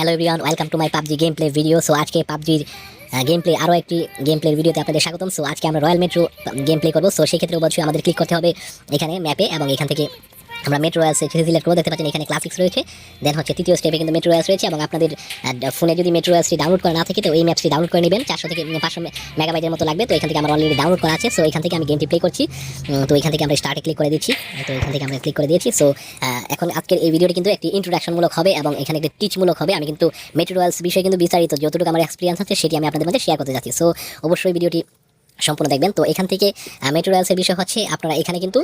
Hello everyone, welcome to my PUBG game play video. So আজকে পাবজির game play আরও একটি game প্লের ভিডিওতে আপনাদের স্বাগতম। সো আজকে আমরা রয়্যাল মেট্রো গেম প্লে করবো। সো সেই ক্ষেত্রে অবশ্যই আমাদের ক্লিক করতে হবে এখানে ম্যাপে, এবং এখান থেকে আমরা মেট্রো রয়্যালস সিলেক্ট করে দেখতে পাচ্ছেন এখানে ক্লাসিক্স রয়েছে। দেন হচ্ছে তৃতীয় স্টেপে কিন্তু মেট্রো রয়্যালস রয়েছে, এবং আপনাদের ফোনে যদি মেট্রো রয়্যালসটি ডাউনলোড করা না থাকে তো এই ম্যাপসটি ডাউনলোড করে নেবেন। 400 থেকে 500 মেগাবাইটের মতো লাগবে। তো এখান থেকে আমার অলরেডি ডাউনলোড করা আছে। সো এখান থেকে আমি গেমটি প্লে করছি। তো এখান থেকে আমরা স্টার্টে ক্লিক করে দিচ্ছি। তো এখান থেকে আমরা ক্লিক করে দিয়েছি। সো এখন আজকের এই ভিডিওটি কিন্তু একটি ইন্ট্রোডাকশনমূলক হবে, এবং এখানে একটি টিচমূলক হবে। আমি কিন্তু মেট্রো রয়্যালস বিষয়ে কিন্তু বিস্তারিত যতটুকু আমার এক্সপিরিয়েন্স আছে সেটি আমি আপনাদের মধ্যে শেয়ার করতে যাচ্ছি। সো অবশ্যই ভিডিওটি সম্পূর্ণ দেখবেন। তো এখান থেকে মেট্রো রয়্যালসের বিষয় হচ্ছে আপনারা এখানে কিন্তু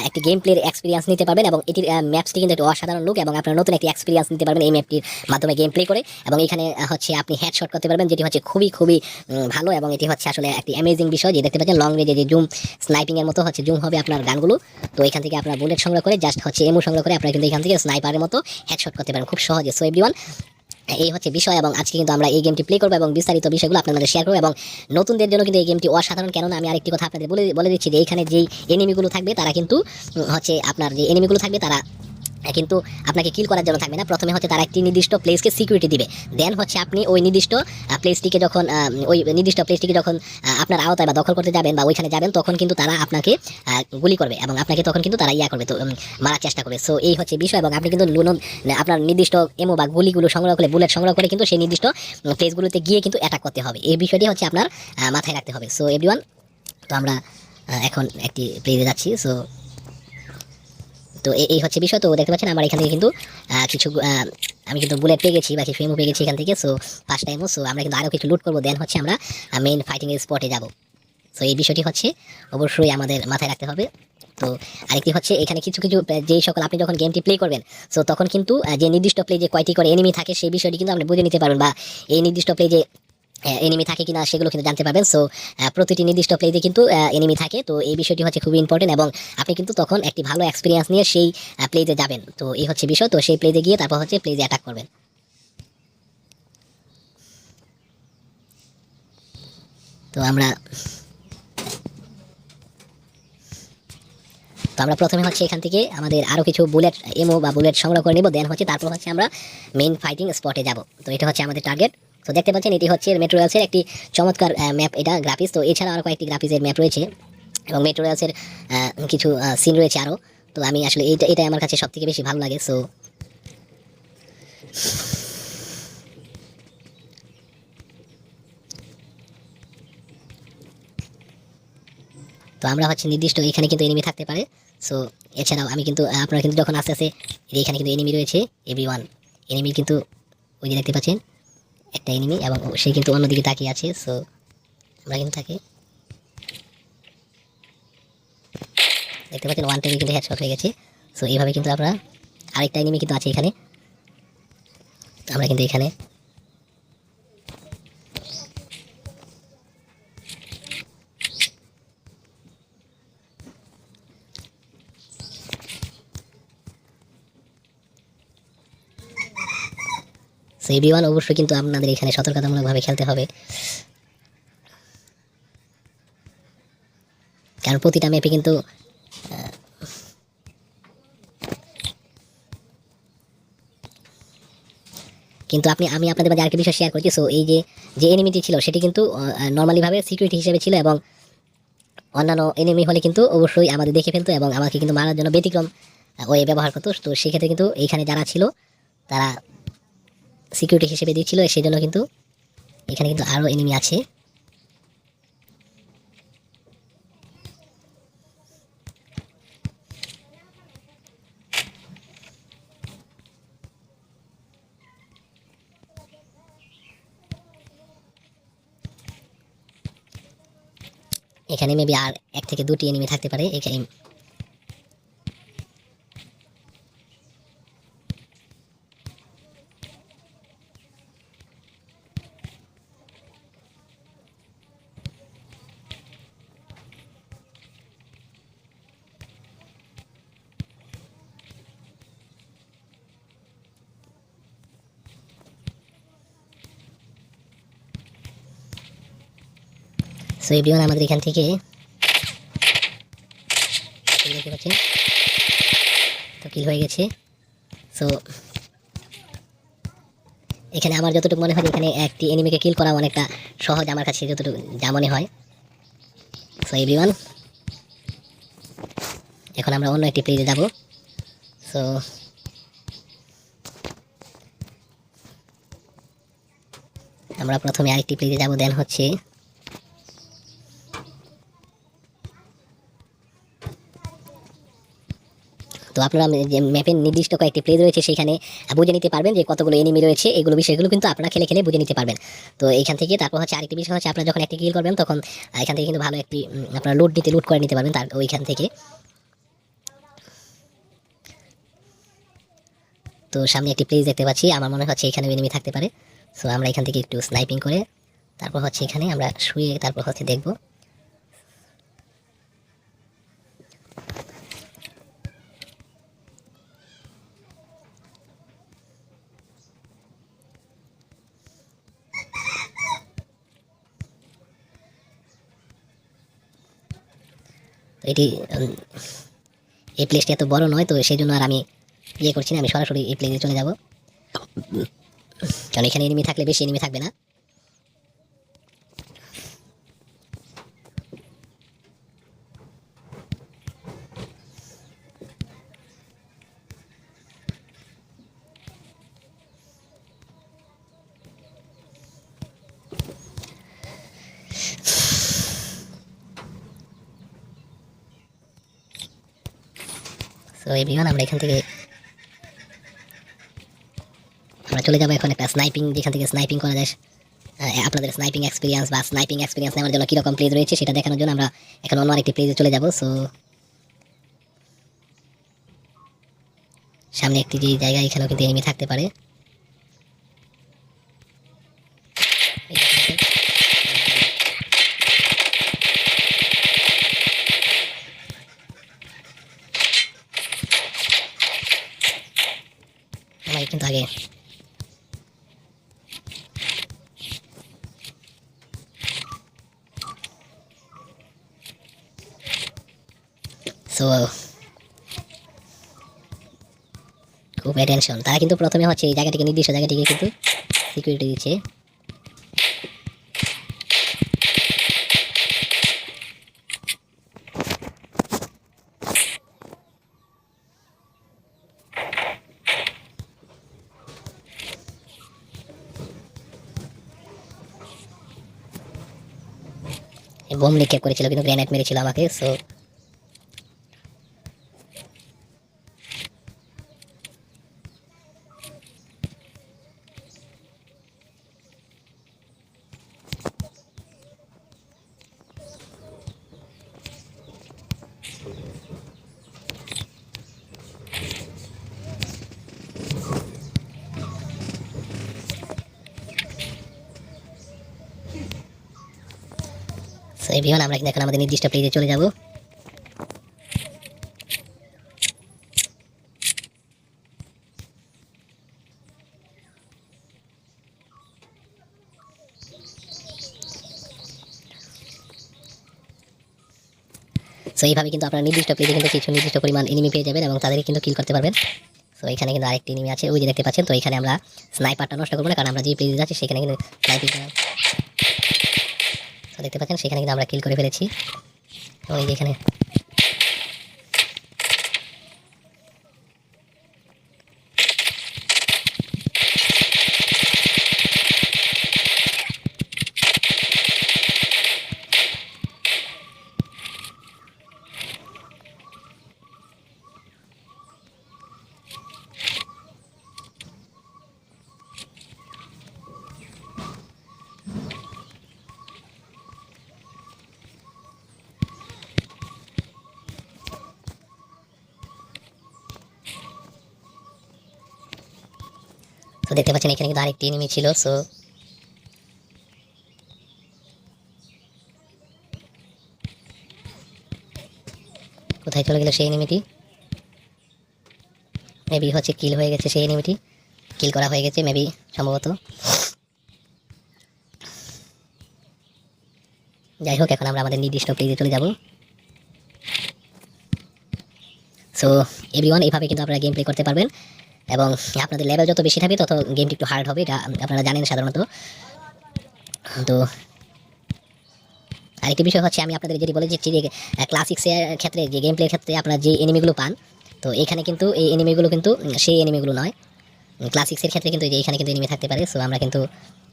একটি গেম প্লের এক্সপিরিয়েন্স নিতে পারবেন, এবং এটির ম্যাপসটি কিন্তু একটি অসাধারণ লুক, এবং আপনারা নতুন একটি এক্সপিরিয়েন্স নিতে পারবেন এই ম্যাপটির মাধ্যমে গেম প্লে করে। এবং এখানে হচ্ছে আপনি হেডশট করতে পারবেন, যেটি হচ্ছে খুবই খুবই ভালো, এবং এটি হচ্ছে আসলে একটি অ্যামেজিং বিষয়। যে দেখতে পাচ্ছেন লং রেঞ্জে যে জুম স্নাইপিং এর মতো হচ্ছে জুম হবে আপনার গানগুলো। তো এখান থেকে আপনার বুলেট সংগ্রহ করে জাস্ট হচ্ছে এমও সংগ্রহ করে আপনারা কিন্তু এখান থেকে স্নাইপারের মতো হেডশট করতে পারেন খুব সহজে। সো এভরিওয়ান, এই হচ্ছে বিষয়, এবং আজকে কিন্তু আমরা এই গেমটি প্লে করবো এবং বিস্তারিত বিষয়গুলো আপনাদের শেয়ার করবো। এবং নতুনদের জন্য কিন্তু এই গেমটি অসাধারণ। কেননা আমি আরেকটি কথা আপনাদের বলে দিচ্ছি যে এখানে যেই এনিমিগুলো থাকবে তারা কিন্তু হচ্ছে আপনার যে এনিমিগুলো থাকবে তারা কিন্তু আপনাকে কিল করার জন্য থাকবে না। প্রথমে হচ্ছে তারা একটি নির্দিষ্ট প্লেসকে সিকিউরিটি দিবে। দেন হচ্ছে আপনি ওই নির্দিষ্ট প্লেসটিকে যখন আপনার আওতায় বা দখল করতে যাবেন বা ওইখানে যাবেন, তখন কিন্তু তারা আপনাকে গুলি করবে, এবং আপনাকে তখন কিন্তু তারা করবে, তো মারার চেষ্টা করবে। সো এই হচ্ছে বিষয়, এবং আপনি কিন্তু আপনার নির্দিষ্ট এমো বা গুলিগুলো সংগ্রহ করে বুলেট সংগ্রহ করে কিন্তু সেই নির্দিষ্ট প্লেসগুলোতে গিয়ে কিন্তু অ্যাটাক করতে হবে। এই বিষয়টি হচ্ছে আপনার মাথায় রাখতে হবে। সো এভরিওয়ান, তো আমরা এখন একটি প্লেসে যাচ্ছি। সো তো এই হচ্ছে বিষয়। তো দেখতে পাচ্ছেন আমার এখান থেকে কিন্তু কিছু আমি কিন্তু বুলেট পেয়ে গেছি বা কিছু এমও পেয়ে গেছি এখান থেকে। সো ফার্স্ট টাইমও। সো আমরা কিন্তু আরও কিছু লুট করবো, দেন হচ্ছে আমরা মেইন ফাইটিং এর স্পটে যাব। সো এই বিষয়টি হচ্ছে অবশ্যই আমাদের মাথায় রাখতে হবে। তো আরেকটি হচ্ছে এখানে কিছু কিছু যেই সকল আপনি যখন গেমটি প্লে করবেন, সো তখন কিন্তু যে নির্দিষ্ট প্লে যে কয়টি করে এনিমি থাকে সেই বিষয়টি কিন্তু আপনি বুঝে নিতে পারবেন, বা এই নির্দিষ্ট প্লে যে এনিমি থাকে কিনা সেগুলো কিন্তু জানতে পারবেন। সো প্রতিটি নির্দিষ্ট প্লেতে কিন্তু এনিমি থাকে। তো এই বিষয়টি হচ্ছে খুবই ইম্পর্টেন্ট, এবং আপনি কিন্তু তখন একটি ভালো এক্সপিরিয়েন্স নিয়ে সেই প্লেতে যাবেন। তো এই হচ্ছে বিষয়। তো সেই প্লেতে গিয়ে তারপর হচ্ছে প্লেতে অ্যাটাক করবেন। তো আমরা প্রথমে হচ্ছে এখান থেকে আমাদের আরও কিছু বুলেট এমও বা বুলেট সংগ্রহ করে নেব। দেন হচ্ছে তারপর হচ্ছে আমরা মেইন ফাইটিং স্পটে যাব। তো এটা হচ্ছে আমাদের টার্গেট। তো দেখতে পাচ্ছেন এটি হচ্ছে মেট্রো রেলসের একটি চমৎকার ম্যাপ, এটা গ্রাফিক্স। তো এছাড়া আরও কয়েকটি গ্রাফিক্সের ম্যাপ রয়েছে, এবং মেট্রো রেলসের কিছু সিন রয়েছে আরও। তো আমি আসলে এটাই আমার কাছে সবথেকে বেশি ভালো লাগে। সো তো আমরা হচ্ছে নির্দিষ্ট এখানে কিন্তু এনিমি থাকতে পারে। সো এছাড়াও আমি কিন্তু আপনারা কিন্তু যখন আস্তে আস্তে এখানে কিন্তু এনিমি রয়েছে এভরিওয়ান, এনিমি কিন্তু ওই যে দেখতে পাচ্ছেন একটা এনিমি, এবং সে কিন্তু অন্যদিকে তাকিয়ে আছে। সো আমরা কিন্তু তাকে দেখতে পাচ্ছেন ওয়ান টেনে কিন্তু হেডশট হয়ে গেছে। সো এইভাবে কিন্তু আমরা আরেকটা এনিমি কিন্তু আছে এখানে। তো আমরা কিন্তু এখানে সো এভরিওয়ান, অবশ্যই কিন্তু আপনাদের এখানে সতর্কতামূলকভাবে খেলতে হবে, কারণ প্রতিটা ম্যাপে কিন্তু আমি আপনাদের মাঝে আরেকটি বিষয় শেয়ার করছি। সো এই যে এনিমিটি ছিল সেটি কিন্তু নর্মালিভাবে সিকিউরিটি হিসেবে ছিল, এবং অন্যান্য এনিমি হলে কিন্তু অবশ্যই আমাদের দেখে ফেলতো এবং আমাকে কিন্তু মারার জন্য ব্যতিক্রম ওয়ে ব্যবহার করতো। তো সেক্ষেত্রে কিন্তু এইখানে যারা ছিল তারা সিকিউরিটি হিসেবে দিচ্ছিল, সেই জন্য কিন্তু এখানে কিন্তু আরও এনিমি আছে। এখানে মেবি আর এক থেকে দুটি এনিমি থাকতে পারে এখানে। সো এভরিওয়ান, আমাদের এখান থেকে দেখতে পাচ্ছেন তো কিল হয়ে গেছে। সো এখানে আমার যতটুকু মনে হয় যে এখানে একটি এনিমিকে কিল করা অনেকটা সহজ আমার কাছে যতটুকু যা মনে হয়। সো এভরিওয়ান, এখন আমরা অন্য একটি প্লেজে যাব। সো আমরা প্রথমে আরেকটি প্লেজে যাব, দেন হচ্ছে তো আপনারা যে ম্যাপের নির্দিষ্ট কয়েকটি প্লেস রয়েছে সেখানে বুঝে নিতে পারবেন যে কতগুলো এনিমি রয়েছে, এগুলো বিষয়গুলো কিন্তু আপনারা খেলে খেলে বুঝে নিতে পারবেন। তো এইখান থেকে তারপর হচ্ছে আরেকটি বিষয় হচ্ছে আপনারা যখন একটি কিল করবেন তখন এখান থেকে কিন্তু ভালো একটি আপনারা লুট করে নিতে পারবেন তার ওইখান থেকে। তো সামনে একটি প্লেস দেখতে পাচ্ছি, আমার মনে হচ্ছে এখানে এনিমি থাকতে পারে। সো আমরা এখান থেকে একটু স্নাইপিং করে তারপর হচ্ছে এখানে আমরা শুয়ে তারপর হচ্ছে দেখব। এটি এই প্লেসটি এত বড় নয়, তো সেই জন্য আর আমি করছি না, আমি সরাসরি এই প্লেসে চলে যাব, কারণ এখানে এনিমি থাকলে বেশি এনিমি থাকবে না। তো এভরিওয়ান, আমরা এখান থেকে আমরা চলে যাবো এখন একটা স্নাইপিং, যেখান থেকে স্নাইপিং করা যায়। আপনাদের স্নাইপিং এক্সপিরিয়েন্স নেওয়ার জন্য কীরকম প্লেস রয়েছে সেটা দেখানোর জন্য আমরা এখন অন্য আরেকটি প্লেসে চলে যাব। সো সামনে একটি যে জায়গা, এখানেও কিন্তু এনিমি থাকতে পারে। আমাকে কিন্তু আগে সো খুব অ্যাটেনশন, তারা কিন্তু প্রথমে হচ্ছে এই জায়গাটিকে নির্দিষ্ট জায়গাটিকে কিন্তু সিকিউরিটি দিচ্ছে। বোম নিক্ষেপ করেছিল কিন্তু গ্রেনেড মেরেছিল আমাকে। সো এভরিওয়ান, আমরা এখন আমাদের নির্দিষ্ট প্লেসে চলে যাব। সো এইভাবে কিন্তু আপনারা নির্দিষ্ট প্লেসে কিন্তু কিছু নির্দিষ্ট পরিমাণ এনিমি পেয়ে যাবেন এবং তাদেরকে কিন্তু কিল করতে পারবেন। সো এখানে কিন্তু আরেকটি এনিমি আছে, ওই যে দেখতে পাচ্ছেন। তো এখানে আমরা স্নাইপারটা নষ্ট করবো না, কারণ আমরা যে প্লেসে যাচ্ছি সেখানে কিন্তু স্নাইপিং দেখতে পাচ্ছেন, সেখানে কিন্তু আমরা কিল করে ফেলেছি। এবং এই যে এখানে তো দেখতে পাচ্ছেন এখানে কিন্তু আরেকটি এনিমি ছিল। সো কোথায় চলে গেল সেই এনিমিটি? মেবি হচ্ছে কিল হয়ে গেছে, সেই এনিমিটি কিল করা হয়ে গেছে মেবি, সম্ভবত। যাই হোক, এখন আমরা আমাদের নির্দিষ্ট প্লেসে চলে যাব। সো এভরিওয়ান, এইভাবে কিন্তু আপনারা গেম প্লে করতে পারবেন। এবং আপনাদের লেভেল যত বেশি থাকবে তত গেমটি একটু হার্ড হবে, এটা আপনারা জানেন সাধারণত। তো আরেকটি বিষয় হচ্ছে আমি আপনাদের যেটি বলে দিচ্ছি যে ক্লাসিক্সের ক্ষেত্রে যে গেম প্লের ক্ষেত্রে আপনারা যে এনিমিগুলো পান, তো এখানে কিন্তু এই এনিমিগুলো কিন্তু সেই এনিমিগুলো নয়। ক্লাসিক্সের ক্ষেত্রে কিন্তু যে এখানে কিন্তু এনিমি থাকতে পারে। সো আমরা কিন্তু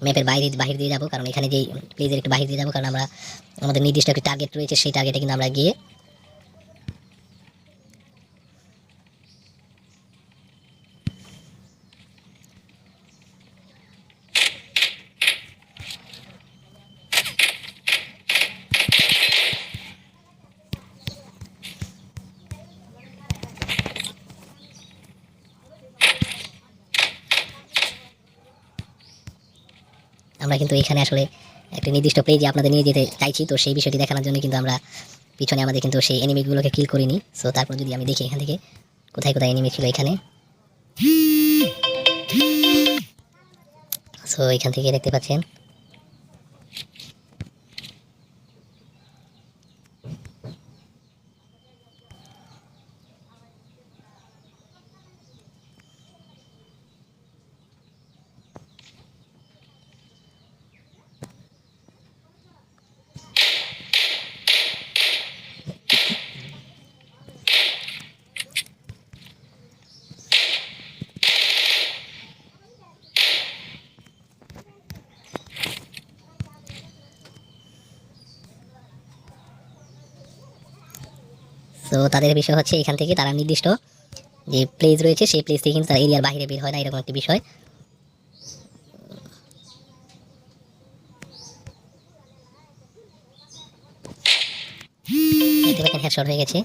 ম্যাপের বাহির দিয়ে যাবো, কারণ এখানে যেই প্লেজের একটু বাহির দিয়ে যাবো, কারণ আমরা আমাদের নির্দিষ্ট একটি টার্গেট রয়েছে, সেই টার্গেটে কিন্তু আমরা গিয়ে আমরা কিন্তু এখানে আসলে একটা নির্দিষ্ট প্লেজে আপনাদের নিয়ে যেতে চাইছি। তো সেই বিষয়টি দেখানোর জন্য কিন্তু আমরা পিছনে আমাদের কিন্তু সেই এনিমিগুলোকে কিল করিনি। সো তারপর যদি আমি দেখি এখান থেকে কোথায় কোথায় এনিমি ছিল এখানে, সো এখান থেকে দেখতে পাচ্ছেন তো তাদের বিষয় হচ্ছে এখান থেকে তারা নির্দিষ্ট যে প্লেস রয়েছে সেই প্লেস থেকে কিন্তু তারা এরিয়ার বাইরে বের হয় না, এরকম একটি বিষয়। দেখতে পাচ্ছেন হেডশট হয়ে গেছে।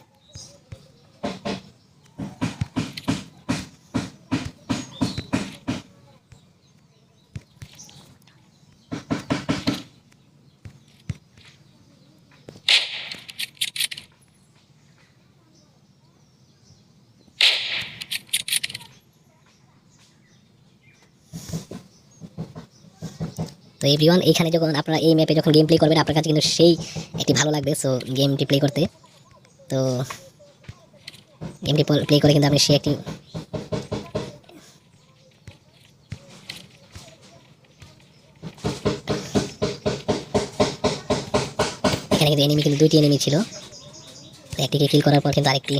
তো এভরিওয়ান, এখানে যখন আপনারা এই ম্যাপে যখন গেম প্লে করবেন আপনার কাছে কিন্তু সেই একটি ভালো লাগবে। সো গেমটি প্লে করতে, তো গেমটি প্লে করে কিন্তু আপনি সেই একটি এখানে কিন্তু এনিমি কিন্তু দুইটি এনিমি ছিল, তো একটিকে কিল করার পর কিন্তু আরেকটি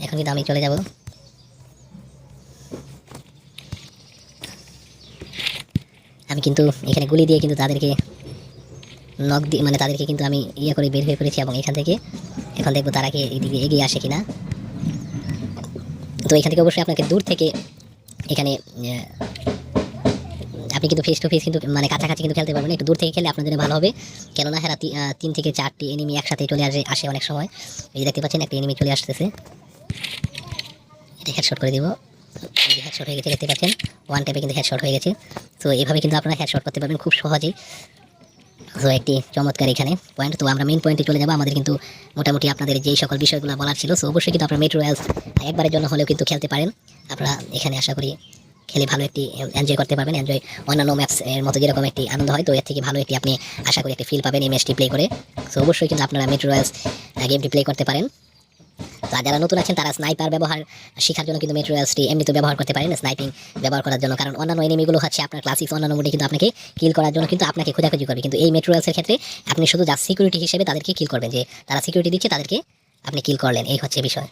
এখন কিন্তু আমি চলে যাব। আমি কিন্তু এখানে গুলি দিয়ে কিন্তু তাদেরকে নক দিয়ে মানে তাদেরকে কিন্তু আমি করে বের করেছি, এবং এখান থেকে এখন দেখবো তারা কি এদিকে এগিয়ে আসে কিনা। তো এখান থেকে অবশ্যই আপনাকে দূর থেকে এখানে আপনি কিন্তু ফেস টু ফেস কিন্তু মানে কাছাকাছি কিন্তু খেলতে পারবেন, একটু দূর থেকে খেলে আপনার জন্য ভালো হবে। কেননা হেরা 3 থেকে 4টি এনিমি একসাথে চলে আসে অনেক সময়। এই যে দেখতে পাচ্ছেন একটা এনিমি চলে আসতেছে, এটা হেডশট করে দিব। এই যে হেডশট হয়ে গেছে, দেখতে পাচ্ছেন ওয়ান ট্যাপে কিন্তু হেডশট হয়ে গেছে। তো এইভাবে কিন্তু আপনারা হেডশট করতে পারবেন খুব সহজেই। তো একটি চমৎকার এখানে পয়েন্ট। তো আমরা মেইন পয়েন্টে চলে যাবো। আমাদের কিন্তু মোটামুটি আপনাদের যেই সকল বিষয়গুলো বলার ছিল, সো অবশ্যই কিন্তু আপনারা মেট্রো রয়্যালস একবারের জন্য হলেও কিন্তু খেলতে পারেন। আপনারা এখানে আশা করি খেলে ভালো একটি এনজয় করতে পারবেন। এনজয় অন্যান্য ম্যাপস এর মতো যেরকম একটি আনন্দ হয়, তো এর থেকে ভালো একটি আপনি আশা করি একটি ফিল পাবেন এই ম্যাচটি প্লে করে। সো অবশ্যই কিন্তু আপনারা মেট্রো রয়্যালস গেমটি প্লে করতে পারেন। তো যারা নতুন আছেন তারা স্নাইপার ব্যবহার শেখার জন্য কিন্তু মেট্রো রয়্যালসটি এমনিতে ব্যবহার করতে পারেন, স্নাইপিং ব্যবহার করার জন্য। কারণ অন্যান্য এনিমিগুলো হচ্ছে আপনার ক্লাসিক্স অন্যান্য মোডে কিন্তু আপনাকে কিল করার জন্য কিন্তু আপনাকে খোঁজাখুঁজি করবে, কিন্তু এই মেট্রো রয়্যালসের ক্ষেত্রে আপনি শুধু জাস্ট সিকিউরিটি হিসেবে তাদেরকে কিল করবেন, যে তারা সিকিউরিটি দিচ্ছে তাদেরকে আপনি কিল করলেন, এই হচ্ছে বিষয়।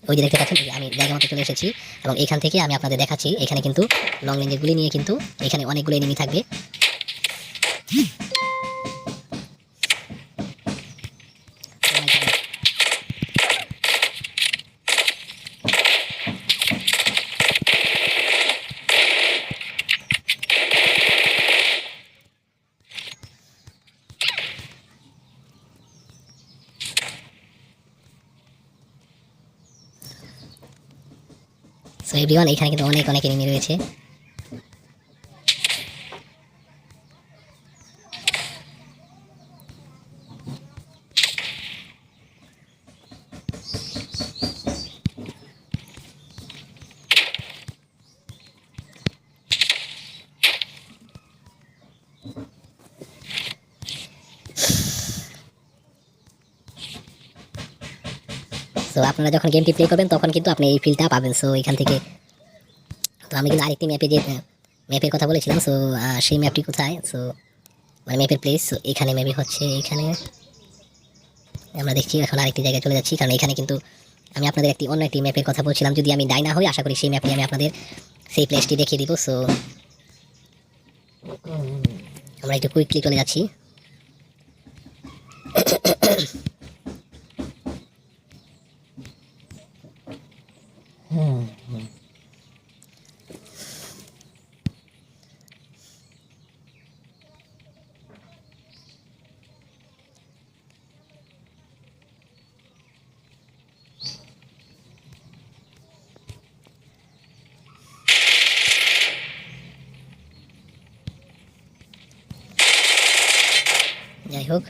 ওই যে দেখতে পাচ্ছেন আমি জায়গা মতো চলে এসেছি, এবং এখান থেকে আমি আপনাদের দেখাচ্ছি এখানে কিন্তু লং রেঞ্জের গুলি নিয়ে কিন্তু এখানে অনেকগুলো এনিমি থাকবে। সো এভরিওয়ান, এখানে কিন্তু অনেক অনেক এনিমি রয়েছে। সো আপনারা যখন গেমটি প্লে করবেন তখন কিন্তু আপনি এই ফিলটা পাবেন। সো এখান থেকে তো আমি কিন্তু আরেকটি ম্যাপে যে ম্যাপের কথা বলেছিলাম, সো সেই ম্যাপটি কোথায়, সো মানে ম্যাপের প্লেস, সো এখানে মেবি হচ্ছে এখানে আমরা দেখছি। এখন আরেকটি জায়গায় চলে যাচ্ছি, কারণ এখানে কিন্তু আমি আপনাদের অন্য একটি ম্যাপের কথা বলছিলাম। যদি আমি ডাই না হই, আশা করি সেই ম্যাপটি আমি আপনাদের সেই প্লেসটি দেখিয়ে দিব। সো আমরা একটু কুইকলি চলে যাচ্ছি। যাই হোক,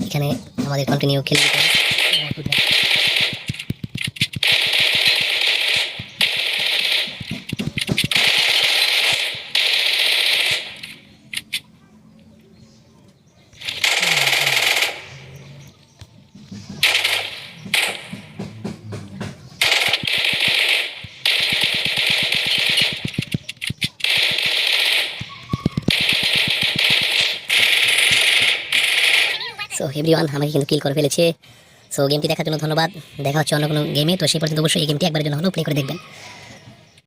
এখানে আমাদের কন্টিনিউ খেলে দিতে হবে। সো এভরিওয়ান আমাকে কিন্তু কিল করে ফেলেছে। সো গেমটি দেখার জন্য ধন্যবাদ। দেখা হচ্ছে অন্য কোনো গেমে। তো সেই পর্যন্ত অবশ্যই এই গেমটি একবারের জন্য হলেও প্লে করে দেখবেন।